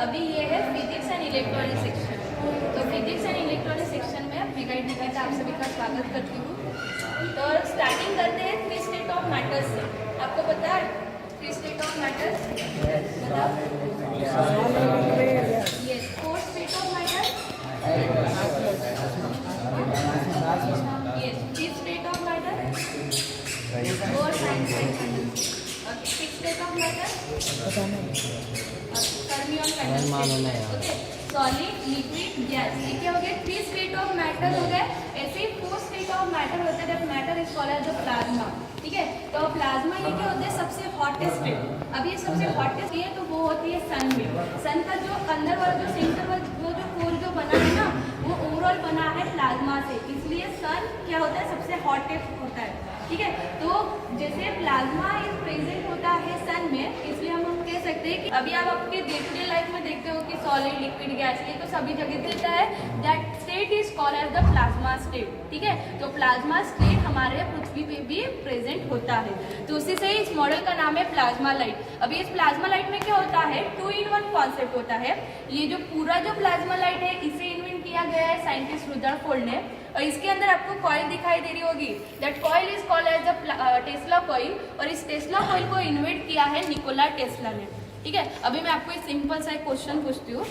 अभी ये है फिजिक्स एंड इलेक्ट्रॉनिक सेक्शन। तो फिजिक्स एंड इलेक्ट्रॉनिक सेक्शन में मैं गाइड निकिता आप सभी का स्वागत करती हूँ। तो स्टार्टिंग करते हैं 3 स्टेट ऑफ मैटर्स से। आपको पता है 3 state of matters? Yes. 4 state of matter? Yes. 5 state of matter? 4 science. Okay. 6 state of matter? Fermion conduction. Okay. Solid, liquid, gas. ये क्या हो गया? 3 स्टेट ऑफ मैटर हो गए। ऐसे ही 4 स्टेट ऑफ मैटर होता है जब matter is called as the plasma. ठीक है। तो प्लाज्मा ये क्या होता है? सबसे हॉटेस्ट स्टेट। अब ये सबसे हॉटेस्ट है तो वो होती है सन में। सन का जो अंदर वाला जो सेंटर वाला वो जो कोर जो बना है ना वो ओवरऑल बना है प्लाज्मा से, इसलिए सन क्या होता है? सबसे हॉटेस्ट होता है। ठीक है। तो जैसे प्लाज्मा इज प्रेजेंट होता है सन में, इसलिए हम कह सकते हैं कि अभी आप आपके डे टू डे लाइफ में देखते हो कि सॉलिड, लिक्विड, गैस ये तो सभी जगह देता है। That state is called as the plasma state. ठीक है। तो प्लाज्मा स्टेट हमारे पृथ्वी पे भी प्रेजेंट होता है। तो उसी से इस मॉडल का नाम है प्लाज्मा लाइट। अभी इस प्लाज्मा लाइट में क्या होता है? 2-in-1 कॉन्सेप्ट होता है। ये जो पूरा जो प्लाज्मा लाइट है इसे इन्वेंट किया गया है साइंटिस्ट रुदरफोर्ड ने। और इसके अंदर आपको कॉइल दिखाई दे रही होगी। That coil is called as the Tesla coil. और इस टेस्ला कॉइल को इन्वेंट किया है निकोला टेस्ला ने। ठीक है। अभी मैं आपको एक सिंपल सा एक क्वेश्चन पूछती हूँ।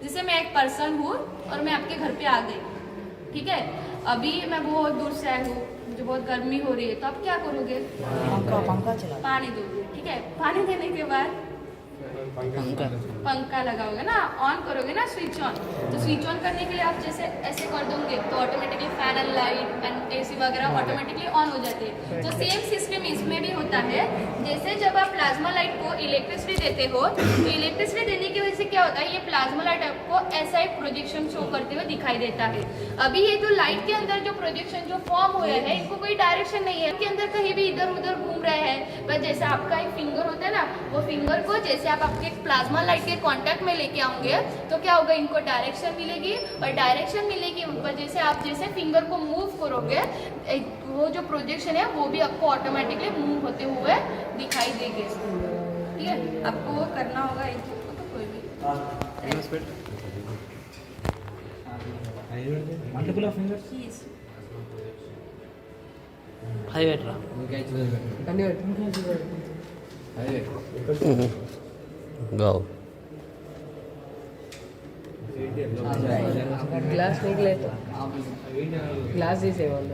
जैसे मैं एक पर्सन हूँ और मैं आपके घर पे आ गई। ठीक है। अभी मैं बहुत दूर से आई हूँ, मुझे बहुत गर्मी हो रही है, तो आप क्या करोगे? पंखा चला, पानी दोगे। ठीक है। पानी देने के बाद पंखा लगाओगे ना, ऑन करोगे ना स्विच ऑन। तो स्विच ऑन करने के लिए आप जैसे ऐसे कर दोगे तो automatically fan and light and AC वगैरह ऑटोमेटिकली ऑन हो जाते हैं। तो सेम सिस्टम इसमें भी होता है। जैसे जब आप प्लाज्मा लाइट को इलेक्ट्रिसिटी देते हो तो इलेक्ट्रिसिटी देने की वजह से क्या होता है? ये प्लाज्मा लाइट आपको ऐसा एक प्रोजेक्शन शो करते हुए दिखाई देता है। अभी ये जो लाइट के अंदर जो प्रोजेक्शन जो फॉर्म हुए हैं इनको कोई डायरेक्शन नहीं है, इनके अंदर कहीं भी इधर उधर घूम रहे हैं। बस जैसे आपका एक फिंगर होता है ना, वो फिंगर को जैसे आप आपके प्लाज्मा लाइट के कांटेक्ट में लेके आओगे तो क्या होगा? इनको डायरेक्शन मिलेगी और डायरेक्शन मिलेगी उन पर। जैसे आप जैसे फिंगर को मूव करोगे वो जो प्रोजेक्शन है वो भी आपको ऑटोमेटिकली मूव होते हुए दिखाई देंगे। ठीक है। आपको वो करना होगा एक तो कोई भी Go. ग्लास निकले तो ग्लास ही से बोल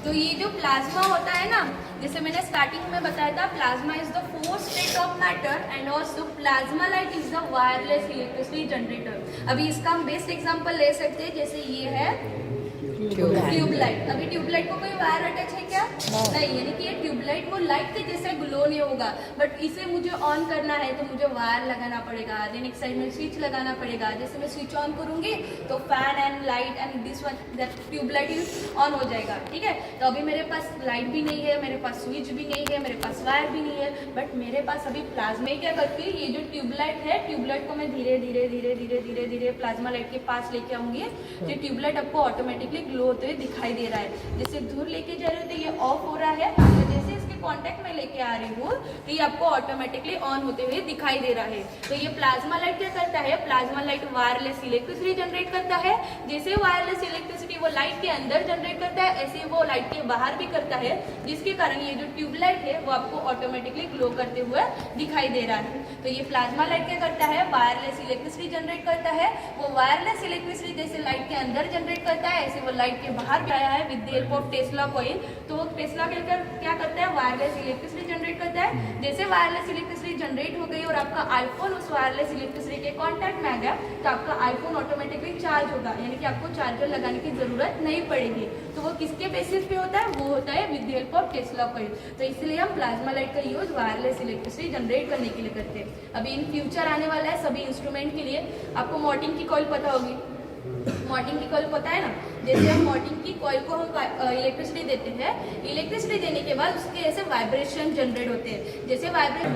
तो ये जो प्लाज्मा होता है ना, जैसे मैंने स्टार्टिंग में बताया था, plasma is the 4th state of matter and also plasma light is the wireless electricity generator. अभी इसका हम बेस्ट एग्जांपल ले सकते हैं। जैसे ये है ट्यूबलाइट। अभी ट्यूबलाइट को कोई वायर अटैच है क्या? नहीं। यानी कि ये ट्यूबलाइट वो लाइट के जैसे ग्लो नहीं होगा, बट इसे मुझे ऑन करना है तो मुझे वायर लगाना पड़ेगा, देन एक साइड में स्विच लगाना पड़ेगा। जैसे मैं स्विच ऑन करूंगी तो fan and light and this one that tubelight is on हो जाएगा। ठीक है। तो अभी मेरे पास लाइट भी नहीं है, मेरे पास स्विच भी नहीं है, मेरे पास वायर भी नहीं है, बट मेरे पास अभी प्लाज्मा। क्या करती है? ये जो ट्यूबलाइट है, ट्यूबलाइट को मैं धीरे धीरे धीरे धीरे धीरे धीरे प्लाज्मा लाइट के पास लेके आऊंगी तो ट्यूबलाइट आपको ऑटोमेटिकली ग्लो होते हुए दिखाई दे रहा है। जैसे दूर लेके जा रहे हो तो ये ऑफ हो रहा है, तो जैसे इसके कांटेक्ट में लेके आ रही हूँ तो ये आपको ऑटोमेटिकली ऑन होते हुए दिखाई दे रहा है। तो ये प्लाज्मा लाइट क्या करता है? Plasma light wireless electricity generate करता है। जैसे वायरलेस इलेक्ट्रिसिटी वो लाइट के अंदर जनरेट करता है, ऐसे वो लाइट के बाहर भी करता है, जिसके कारण ये जो ट्यूबलाइट है वो आपको ऑटोमेटिकली ग्लो करते हुए दिखाई दे रहा है। तो ये प्लाज्मा लाइट क्या करता है? वायरलेस इलेक्ट्रिसिटी जनरेट करता है। वो वायरलेस इलेक्ट्रिसिटी जैसे लाइट के अंदर जनरेट करता है, ऐसे वो लाइट के बाहर भी आया है with the help of Tesla coil. तो वो टेस्ला क्या करता है? वायरलेस इलेक्ट्रिसिटी जनरेट करता है। जैसे वायरलेस इलेक्ट्रिसिटी जनरेट हो गई और आपका आईफोन उस वायरलेस इलेक्ट्रिसिटी के कांटेक्ट में आ गया तो आपका आईफोन ऑटोमेटिकली चार्ज होगा, यानी कि आपको चार्जर लगाने की जरूरत नहीं पड़ेगी। तो वो किसके बेसिस पे होता है? वो होता है with the help of Tesla coil. तो इसलिए हम प्लाज्मा लाइट का यूज वायरलेस इलेक्ट्रिसिटी जनरेट करने के लिए करते हैं। अभी इन फ्यूचर आने वाला है सभी इंस्ट्रूमेंट के लिए। आपको मॉर्टिन की कॉइल पता होगी? मॉर्टिन की कॉइल पता है ना? जैसे हम मॉर्टिन की कॉइल को हम इलेक्ट्रिसिटी देते हैं, इलेक्ट्रिसिटी देने के बाद उसके ऐसे वाइब्रेशन जनरेट होते हैं। जैसे वाइब्रेशन